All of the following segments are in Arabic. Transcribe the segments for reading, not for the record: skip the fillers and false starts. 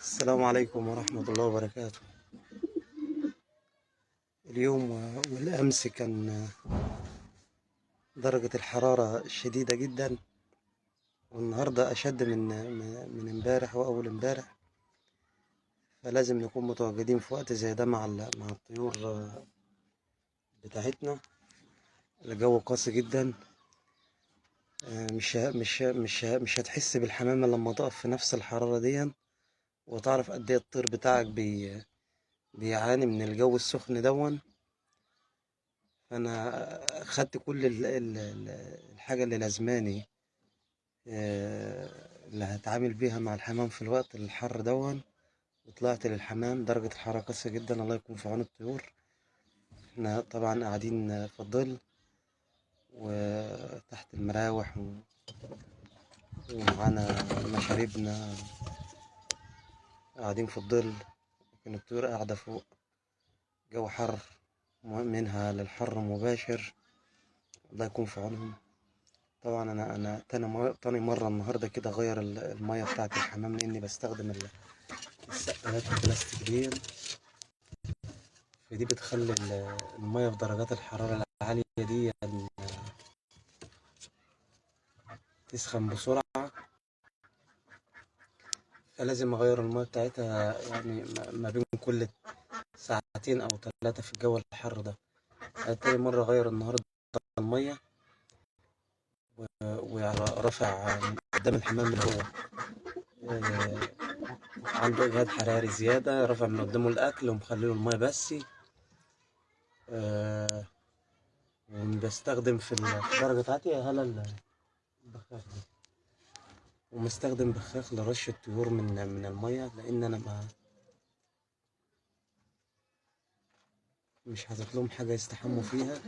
السلام عليكم ورحمة الله وبركاته. اليوم والأمس كان درجة الحرارة شديدة جدا، والنهاردة أشد من امبارح وأول امبارح. فلازم نكون متواجدين في وقت زي ده مع الطيور بتاعتنا. الجو قاسي جدا. مش هتحس بالحمامة لما تقف في نفس الحرارة دي، وتعرف قد ايه الطير بتاعك بيعاني من الجو السخن دون. فانا خدت كل الحاجه اللي لازماني، اللي هتعامل بيها مع الحمام في الوقت الحر دون. وطلعت للحمام. درجه الحراره قاسيه جدا، الله يكون في عون الطيور. احنا طبعا قاعدين في الظل وتحت المراوح ومعانا مشاربنا، قاعدين في الظل، لكن الطيور قاعده فوق. جو حر، منها للحر مباشر. الله يكون في عونهم. طبعا انا تاني مره النهارده كده اغير الميه بتاعه الحمام، لاني بستخدم السقالات البلاستيك دي. فدي بتخلي الميه في درجات الحراره العاليه دي تسخن بسرعه. فلازم اغير الميه بتاعتها، يعني ما بين كل ساعتين او ثلاثه في الجو الحر ده. تاني مره اغير النهارده الميه، ورفع قدام الحمام اللي هو عنده اجهاد حراري زياده، رفع من قدامه الاكل ومخليله الميه بس. آه، وبستخدم في درجة عالية البخاخ ده، ومستخدم بخاخ لرش الطيور من المية، لأن أنا مش حاطط لهم حاجة يستحموا فيها.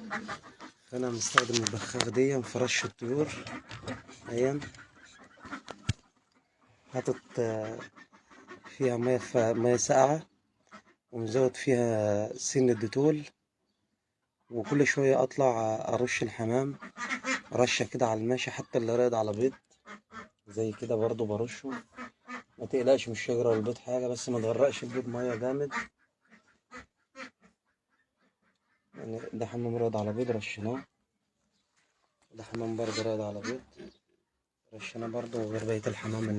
فأنا مستخدم البخاخ دي في رش الطيور. أيام حاطط فيها مية ساقعة، ومزود فيها سن الديتول. وكل شوية أطلع أرش الحمام رشة كده على الماشي، حتى اللي راقد على بيض زي كده برضو برشه. ما تقلقش من الشجرة والبيض حاجة، بس ما تغرقش البيض مية جامد. يعني ده حمام راقد على بيض رشيناه، ده حمام برضه راقد على بيض رشيناه برضه، وغير بقية الحمام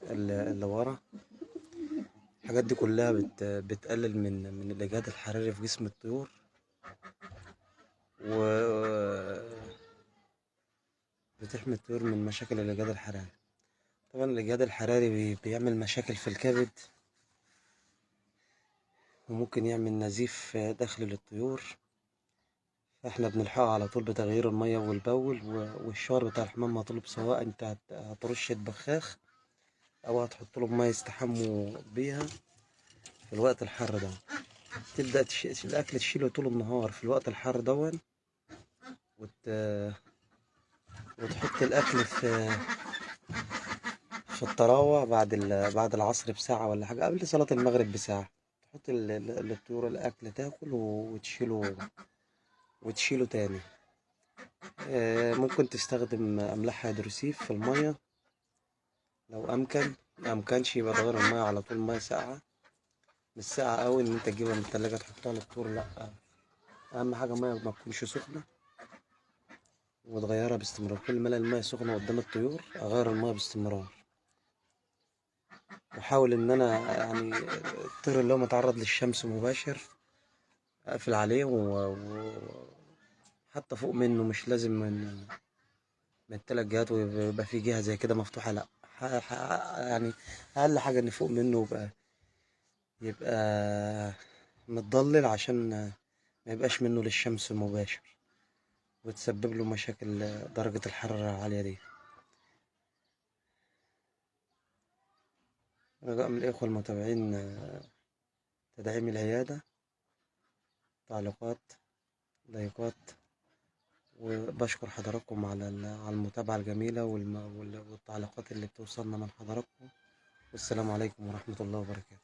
اللي ورا. الحاجات دي كلها بتقلل من الإجهاد الحراري في جسم الطيور، وبتحمي الطيور من مشاكل الإجهاد الحراري. طبعا الإجهاد الحراري بيعمل مشاكل في الكبد، وممكن يعمل نزيف داخل للطيور. فاحنا بنلحقها على طول بتغيير المية والبول، والشاور بتاع الحمام مطلوب، سواء انت هترش بخاخ او هتحط لهم مية يستحموا بيها في الوقت الحر ده. تبدأ الأكل تشيله طول النهار في الوقت الحر دون، وت... وتحط الأكل في الطراوة بعد العصر بساعة ولا حاجة، قبل صلاة المغرب بساعة. تحط للطيور الأكل تاكل، وتشيله تاني. ممكن تستخدم أملاح هيدروسيف في المية لو أمكن. مأمكنش يبقى تغير المية على طول مية ساقعة. مش ساقعة أوي إن أنت تجيبها من التلاجة تحطها للطيور، لأ. أهم حاجة مية ما تكونش سخنة، وتغيرها باستمرار. كل ما الاقي المية سخنة قدام الطيور أغير المية باستمرار. وأحاول إن أنا يعني الطير اللي هو متعرض للشمس مباشر أقفل عليه، حتى فوق منه، مش لازم من التلات جهات ويبقى في جهة زي كده مفتوحة، لأ. يعني أقل حاجة إن فوق منه يبقى متضلل، عشان ما يبقاش منه للشمس مباشر وتسبب له مشاكل درجة الحرارة العالية دي. رجاء من الإخوة المتابعين تدعيم العيادة، تعليقات، لايكات. وبشكر حضراتكم على المتابعة الجميلة والتعليقات اللي بتوصلنا من حضراتكم. والسلام عليكم ورحمة الله وبركاته.